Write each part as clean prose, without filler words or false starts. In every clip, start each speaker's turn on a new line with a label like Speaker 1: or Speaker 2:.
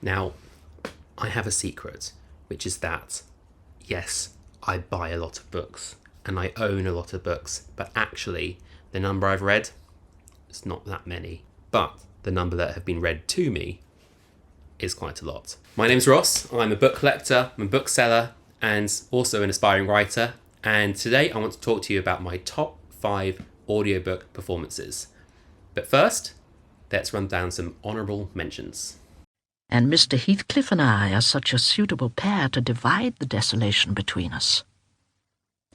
Speaker 1: Now, I have a secret, which is that, yes, I buy a lot of books and I own a lot of books, but actually the number I've read, it's not that many. But the number that have been read to me is quite a lot. My name's Ross, I'm a book collector, I'm a bookseller, and also an aspiring writer. And today I want to talk to you about my top 5 audiobook performances. But first, let's run down some honourable mentions.
Speaker 2: And Mr. Heathcliff and I are such a suitable pair to divide the desolation between us.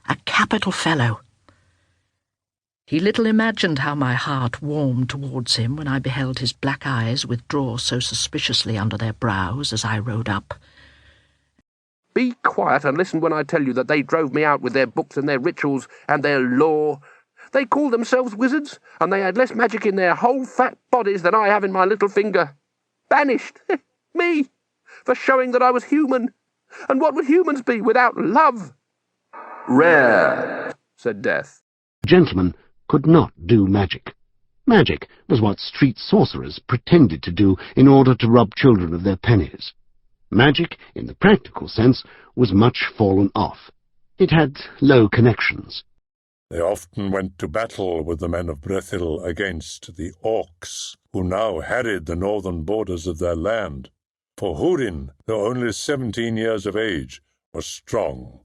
Speaker 2: A capital fellow. He little imagined how my heart warmed towards him when I beheld his black eyes withdraw so suspiciously under their brows as I rode up.
Speaker 3: Be quiet and listen when I tell you that they drove me out with their books and their rituals and their law. They called themselves wizards, and they had less magic in their whole fat bodies than I have in my little finger. Banished, me, for showing that I was human. And what would humans be without love? Rare, said Death.
Speaker 4: Gentlemen could not do magic. Magic was what street sorcerers pretended to do in order to rob children of their pennies. Magic, in the practical sense, was much fallen off. It had low connections.
Speaker 5: They often went to battle with the men of Brethil against the Orcs, who now harried the northern borders of their land. For Húrin, though only 17 years of age, was strong,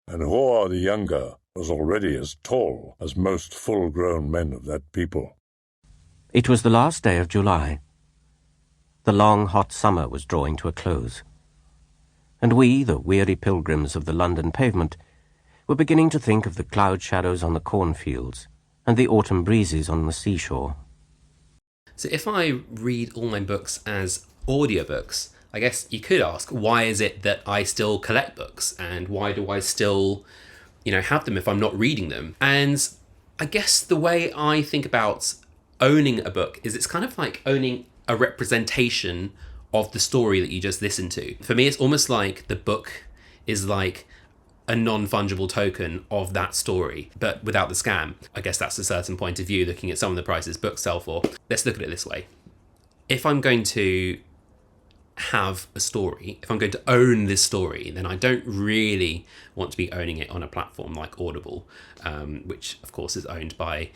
Speaker 5: and Hór the younger was already as tall as most full-grown men of that people.
Speaker 6: It was the last day of July. The long, hot summer was drawing to a close, and we, the weary pilgrims of the London pavement, were beginning to think of the cloud shadows on the cornfields and the autumn breezes on the seashore.
Speaker 1: So if I read all my books as audiobooks, I guess you could ask, why is it that I still collect books? And why do I still, have them if I'm not reading them? And I guess the way I think about owning a book is it's kind of like owning a representation of the story that you just listened to. For me, it's almost like the book is like a non-fungible token of that story, but without the scam. I guess that's a certain point of view, looking at some of the prices books sell for. Let's look at it this way. If I'm going to have a story, if I'm going to own this story, then I don't really want to be owning it on a platform like Audible, which of course is owned by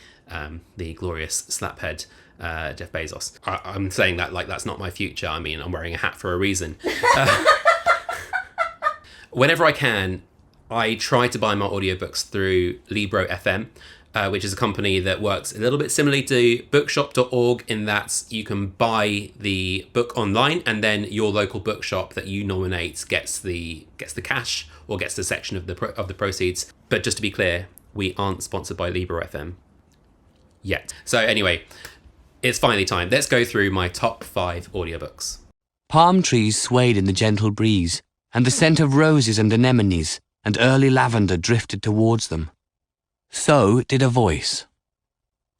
Speaker 1: the glorious slaphead Jeff Bezos. I'm saying that like that's not my future. I mean, I'm wearing a hat for a reason. Whenever I can, I try to buy my audiobooks through Libro FM, which is a company that works a little bit similarly to bookshop.org in that you can buy the book online and then your local bookshop that you nominate gets the cash or gets the section of the proceeds. But just to be clear, we aren't sponsored by Libro FM yet. So anyway, it's finally time. Let's go through my top 5 audiobooks.
Speaker 7: Palm trees swayed in the gentle breeze, and the scent of roses and anemones and early lavender drifted towards them. So did a voice.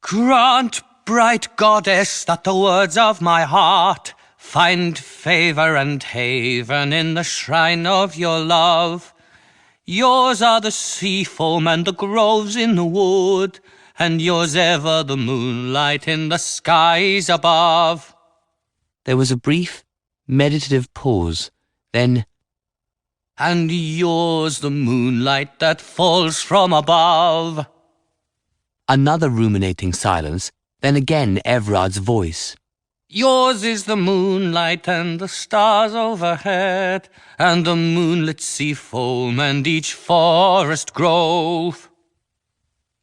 Speaker 8: Grant, bright goddess, that the words of my heart find favour and haven in the shrine of your love. Yours are the sea foam and the groves in the wood, and yours ever the moonlight in the skies above.
Speaker 7: There was a brief, meditative pause, then,
Speaker 8: and yours the moonlight that falls from above.
Speaker 7: Another ruminating silence, then again Everard's voice.
Speaker 8: Yours is the moonlight and the stars overhead, and the moonlit sea foam and each forest grove.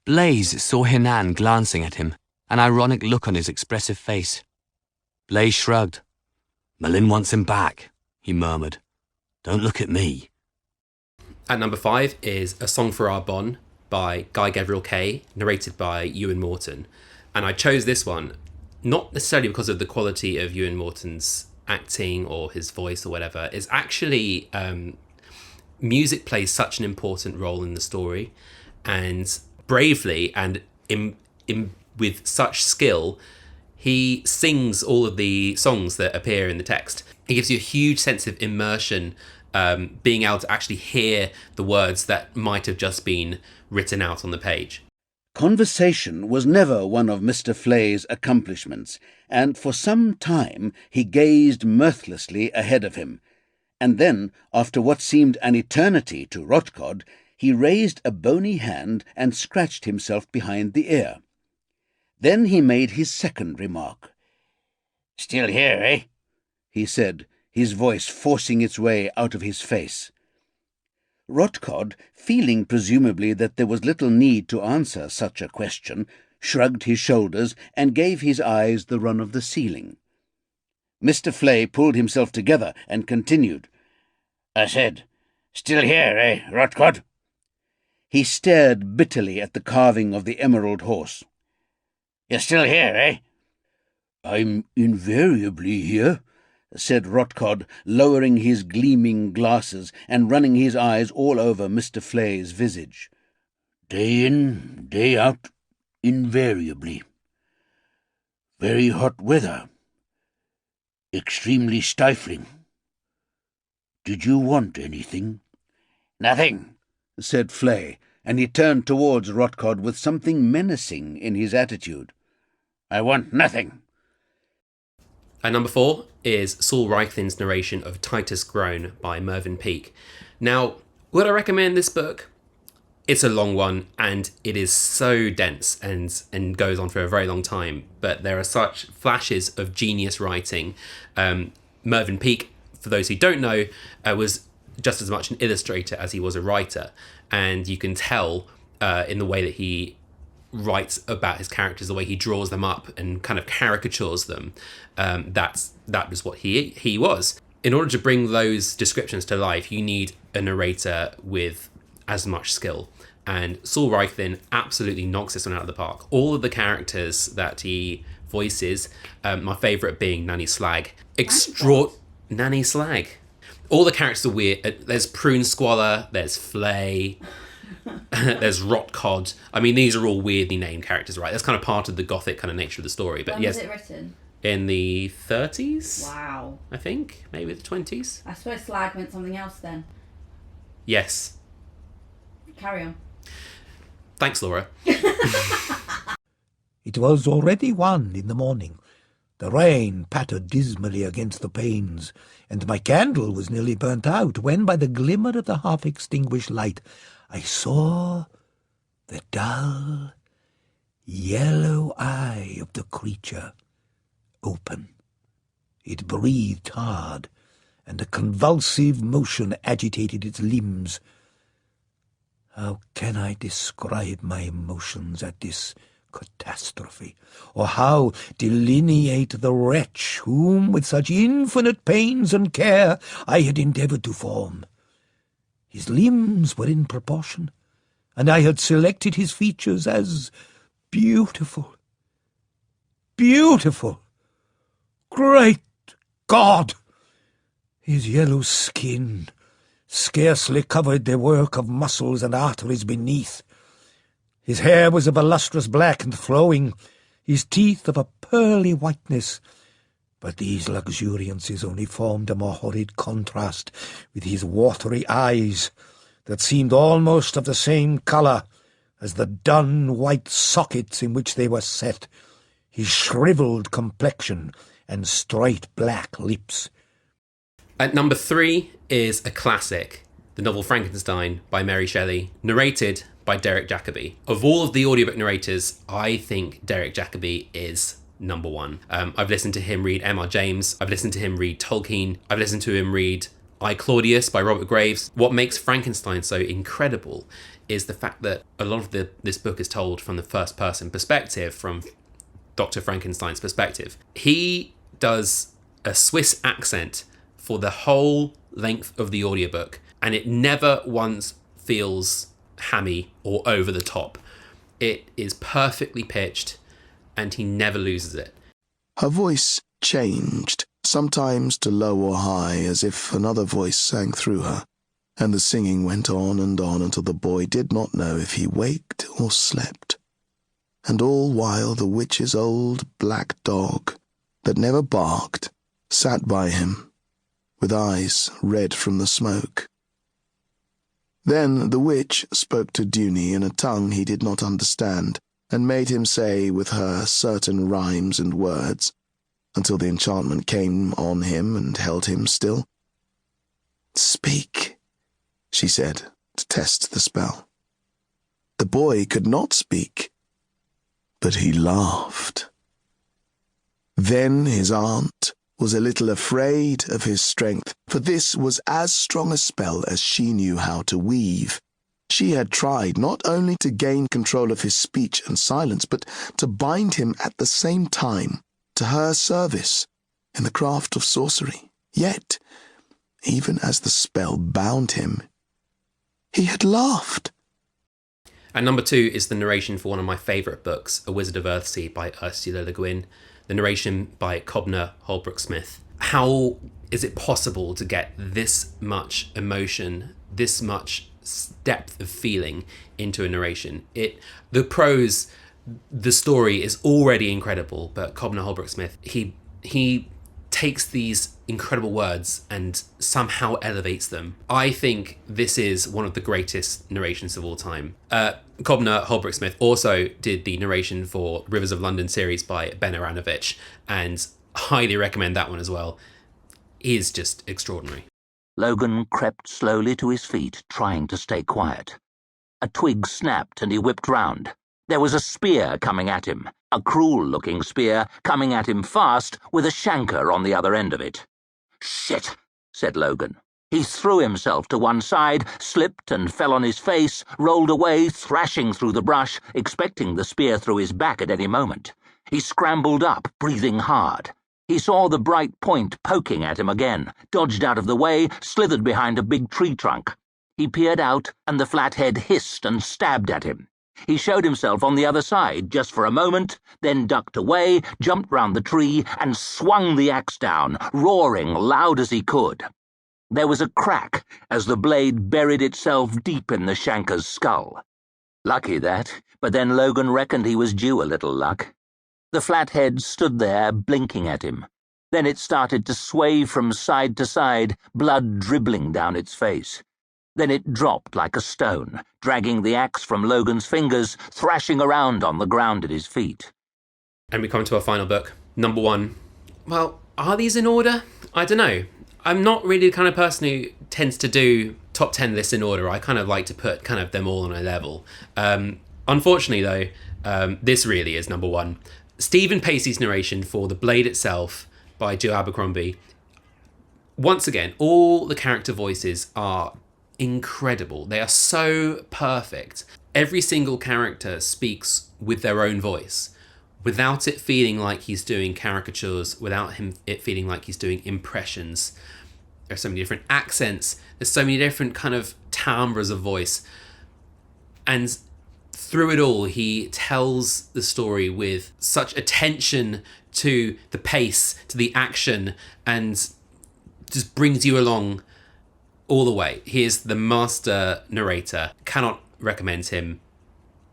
Speaker 7: Blaise saw Hinan glancing at him, an ironic look on his expressive face. Blaise shrugged. "Malin wants him back," he murmured. "Don't look at me."
Speaker 1: At number 5 is A Song for Arbonne by Guy Gavriel Kay, narrated by Euan Morton. And I chose this one not necessarily because of the quality of Euan Morton's acting or his voice or whatever. It's actually music plays such an important role in the story, and bravely and with such skill, he sings all of the songs that appear in the text. It gives you a huge sense of immersion, being able to actually hear the words that might have just been written out on the page.
Speaker 4: Conversation was never one of Mr. Flay's accomplishments, and for some time he gazed mirthlessly ahead of him, and then, after what seemed an eternity to Rotcod, he raised a bony hand and scratched himself behind the ear. Then he made his second remark. "Still here, eh?" he said, his voice forcing its way out of his face. Rotcod, feeling presumably that there was little need to answer such a question, shrugged his shoulders and gave his eyes the run of the ceiling. Mr. Flay pulled himself together and continued. "I said, still here, eh, Rotcod?" He stared bitterly at the carving of the emerald horse. "You're still here, eh?" "I'm invariably here," said Rotcod, lowering his gleaming glasses and running his eyes all over Mr. Flay's visage. "Day in, day out, invariably. Very hot weather. Extremely stifling. Did you want anything?" "Nothing," said Flay, and he turned towards Rotcod with something menacing in his attitude. "I want nothing."
Speaker 1: And number 4 is Saul Reichlin's narration of Titus Groan by Mervyn Peake. Now, would I recommend this book? It's a long one, and it is so dense and goes on for a very long time, but there are such flashes of genius writing. Mervyn Peake, for those who don't know, was just as much an illustrator as he was a writer, and you can tell in the way that he writes about his characters, the way he draws them up and kind of caricatures them. That was what he was. In order to bring those descriptions to life, you need a narrator with as much skill. And Saul Reichlin absolutely knocks this one out of the park. All of the characters that he voices, my favourite being Nanny Slag. Nanny Slag. All the characters are weird. There's Prune Squalor, there's Flay, there's Rotcod. I mean, these are all weirdly named characters, right? That's kind of part of the gothic kind of nature of the story. But
Speaker 9: when
Speaker 1: yes,
Speaker 9: was it written?
Speaker 1: In the 30s?
Speaker 9: Wow.
Speaker 1: I think. Maybe the 20s?
Speaker 9: I suppose slag meant something else then.
Speaker 1: Yes.
Speaker 9: Carry on.
Speaker 1: Thanks, Laura.
Speaker 10: It was already 1 in the morning. The rain pattered dismally against the panes, and my candle was nearly burnt out, when by the glimmer of the half-extinguished light I saw the dull, yellow eye of the creature open. It breathed hard, and a convulsive motion agitated its limbs. How can I describe my emotions at this catastrophe, or how delineate the wretch whom with such infinite pains and care I had endeavoured to form? His limbs were in proportion, and I had selected his features as beautiful. Beautiful! Great God! His yellow skin scarcely covered the work of muscles and arteries beneath. His hair was of a lustrous black and flowing, his teeth of a pearly whiteness, but these luxuriances only formed a more horrid contrast with his watery eyes, that seemed almost of the same colour as the dun white sockets in which they were set, his shrivelled complexion and straight black lips.
Speaker 1: At number 3 is a classic, the novel Frankenstein by Mary Shelley, narrated by Derek Jacobi. Of all of the audiobook narrators, I think Derek Jacobi is number 1. I've listened to him read M.R. James, I've listened to him read Tolkien, I've listened to him read I, Claudius by Robert Graves. What makes Frankenstein so incredible is the fact that a lot of this book is told from the first person perspective, from Dr. Frankenstein's perspective. He does a Swiss accent for the whole length of the audiobook, and it never once feels hammy or over the top. It is perfectly pitched, and he never loses it.
Speaker 11: Her voice changed, sometimes to low or high, as if another voice sang through her, and the singing went on until the boy did not know if he waked or slept. And all while the witch's old black dog, that never barked, sat by him, with eyes red from the smoke. Then the witch spoke to Duny in a tongue he did not understand, and made him say with her certain rhymes and words, until the enchantment came on him and held him still. "Speak," she said, to test the spell. The boy could not speak, but he laughed. Then his aunt was a little afraid of his strength, for this was as strong a spell as she knew how to weave. She had tried not only to gain control of his speech and silence, but to bind him at the same time to her service in the craft of sorcery. Yet, even as the spell bound him, he had laughed.
Speaker 1: And number 2 is the narration for one of my favourite books, A Wizard of Earthsea by Ursula Le Guin. The narration by Kobna, Holdbrook-Smith. How is it possible to get this much emotion, this much depth of feeling into a narration? The prose, the story is already incredible, but Kobna Holdbrook-Smith, he takes these incredible words and somehow elevates them. I think this is one of the greatest narrations of all time. Kobna Holdbrook-Smith also did the narration for Rivers of London series by Ben Aranovich, and highly recommend that one as well. He is just extraordinary.
Speaker 12: Logan crept slowly to his feet, trying to stay quiet. A twig snapped and he whipped round. There was a spear coming at him, a cruel-looking spear coming at him fast with a shanker on the other end of it. "Shit," said Logan. He threw himself to one side, slipped and fell on his face, rolled away, thrashing through the brush, expecting the spear through his back at any moment. He scrambled up, breathing hard. He saw the bright point poking at him again, dodged out of the way, slithered behind a big tree trunk. He peered out, and the flathead hissed and stabbed at him. He showed himself on the other side just for a moment, then ducked away, jumped round the tree, and swung the axe down, roaring loud as he could. There was a crack as the blade buried itself deep in the shanker's skull. Lucky that, but then Logan reckoned he was due a little luck. The flathead stood there, blinking at him. Then it started to sway from side to side, blood dribbling down its face. Then it dropped like a stone, dragging the axe from Logan's fingers, thrashing around on the ground at his feet.
Speaker 1: And we come to our final book, number 1. Well, are these in order? I don't know. I'm not really the kind of person who tends to do top 10 lists in order. I kind of like to put kind of them all on a level. Unfortunately, though, this really is number 1. Stephen Pacey's narration for The Blade Itself by Joe Abercrombie. Once again, all the character voices are incredible. They are so perfect. Every single character speaks with their own voice, without it feeling like he's doing caricatures, without it feeling like he's doing impressions. There's so many different accents. There's so many different kind of timbres of voice. And through it all, he tells the story with such attention to the pace, to the action, and just brings you along all the way. He is the master narrator. Cannot recommend him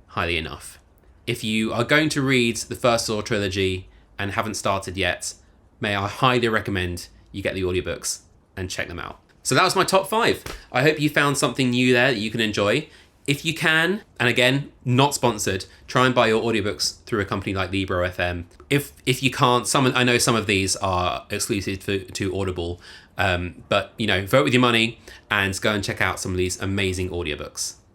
Speaker 1: highly enough. If you are going to read the first Saul trilogy and haven't started yet, may I highly recommend you get the audiobooks and check them out. So that was my top 5. I hope you found something new there that you can enjoy. If you can, and again, not sponsored, try and buy your audiobooks through a company like Libro FM. If you can't, I know some of these are exclusive to Audible, but vote with your money and go and check out some of these amazing audiobooks.